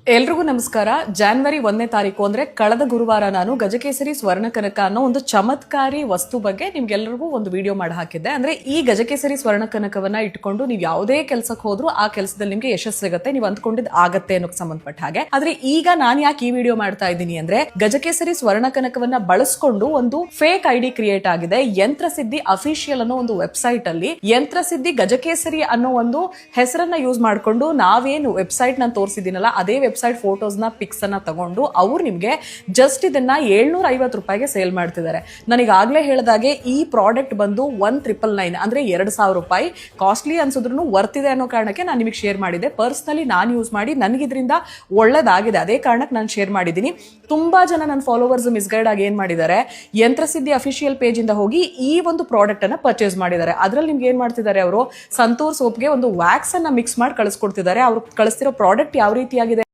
ಎಲ್ರಿಗೂ ನಮಸ್ಕಾರ. ಜಾನ್ವರಿ 1ನೇ ತಾರೀಕು ಅಂದ್ರೆ ಕಳೆದ ಗುರುವಾರ ನಾನು ಗಜಕೇಸರಿ ಸ್ವರ್ಣ ಕನಕ ಅನ್ನೋ ಒಂದು ಚಮತ್ಕಾರಿ ವಸ್ತು ಬಗ್ಗೆ ನಿಮ್ಗೆಲ್ಲರಿಗೂ ಒಂದು ವಿಡಿಯೋ ಮಾಡಿ ಹಾಕಿದ್ದೆ. ಅಂದ್ರೆ ಈ ಗಜಕೇಸರಿ ಸ್ವರ್ಣ ಕನಕವನ್ನ ಇಟ್ಕೊಂಡು ನೀವು ಯಾವುದೇ ಕೆಲಸಕ್ಕೆ ಹೋದ್ರೂ ಆ ಕೆಲಸದಲ್ಲಿ ನಿಮ್ಗೆ ಯಶಸ್ಸು ಸಿಗುತ್ತೆ, ನೀವು ಅಂದ್ಕೊಂಡಿದ್ ಆಗತ್ತೆ ಅನ್ನೋಕೆ ಸಂಬಂಧಪಟ್ಟ ಹಾಗೆ. ಆದ್ರೆ ಈಗ ನಾನು ಯಾಕೆ ಈ ವಿಡಿಯೋ ಮಾಡ್ತಾ ಇದ್ದೀನಿ ಅಂದ್ರೆ, ಗಜಕೇಸರಿ ಸ್ವರ್ಣ ಕನಕವನ್ನ ಬಳಸ್ಕೊಂಡು ಒಂದು ಫೇಕ್ ಐಡಿ ಕ್ರಿಯೇಟ್ ಆಗಿದೆ. ಯಂತ್ರಸಿದ್ಧಿ ಅಫಿಷಿಯಲ್ ಅನ್ನೋ ಒಂದು ವೆಬ್ಸೈಟ್ ಅಲ್ಲಿ ಯಂತ್ರಸಿದ್ಧಿ ಗಜಕೇಸರಿ ಅನ್ನೋ ಒಂದು ಹೆಸರನ್ನ ಯೂಸ್ ಮಾಡ್ಕೊಂಡು ನಾವೇನು ವೆಬ್ಸೈಟ್ ನಾನು ತೋರಿಸಿದ್ದೀನಲ್ಲ ಅದೇ ವೆಬ್ಸೈಟ್ ಫೋಟೋಸ್ ನ ಪಿಕ್ಸ್ ಅನ್ನ ತಗೊಂಡು ಅವ್ರು ನಿಮ್ಗೆ ಜಸ್ಟ್ ಇದನ್ನ 750 ರೂಪಾಯಿಗೆ ಸೇಲ್ ಮಾಡ್ತಿದ್ದಾರೆ. ನನಗಾಗ್ಲೇ ಹೇಳಿದಾಗೆ ಈ ಪ್ರಾಡಕ್ಟ್ ಬಂದು 1999 ಅಂದ್ರೆ 2000 ರೂಪಾಯಿ ಕಾಸ್ಟ್ಲಿ ಅನ್ಸಿದ್ರು ವರ್ತಿದೆ ಅನ್ನೋ ಕಾರಣಕ್ಕೆ ನಾನು ನಿಮಗೆ ಶೇರ್ ಮಾಡಿದೆ. ಪರ್ಸನಲಿ ನಾನು ಯೂಸ್ ಮಾಡಿ ನನಗಿದ್ರಿಂದ ಒಳ್ಳೇದಾಗಿದೆ, ಅದೇ ಕಾರಣಕ್ಕೆ ನಾನು ಶೇರ್ ಮಾಡಿದ್ದೀನಿ. ತುಂಬಾ ಜನ ನನ್ನ ಫಾಲೋವರ್ಸ್ ಮಿಸ್ಗೈಡ್ ಆಗಿ ಏನ್ ಮಾಡಿದ್ದಾರೆ, ಯಂತ್ರಸಿದ್ಧಿ ಅಫಿಷಿಯಲ್ ಪೇಜ್ ಇಂದ ಹೋಗಿ ಈ ಒಂದು ಪ್ರಾಡಕ್ಟ್ ಅನ್ನ ಪರ್ಚೇಸ್ ಮಾಡಿದ್ದಾರೆ. ಅದ್ರಲ್ಲಿ ನಿಮ್ಗೆ ಏನ್ ಮಾಡ್ತಿದ್ದಾರೆ, ಅವರು ಸಂತೂರ್ ಸೋಪ್ಗೆ ಒಂದು ವ್ಯಾಕ್ಸ್ ಅನ್ನ ಮಿಕ್ಸ್ ಮಾಡಿ ಕಳಿಸ್ಕೊಡ್ತಿದ್ದಾರೆ. ಅವ್ರು ಕಳಿಸ್ತಿರೋ ಪ್ರಾಡಕ್ಟ್ ಯಾವ ರೀತಿಯಾಗಿದೆ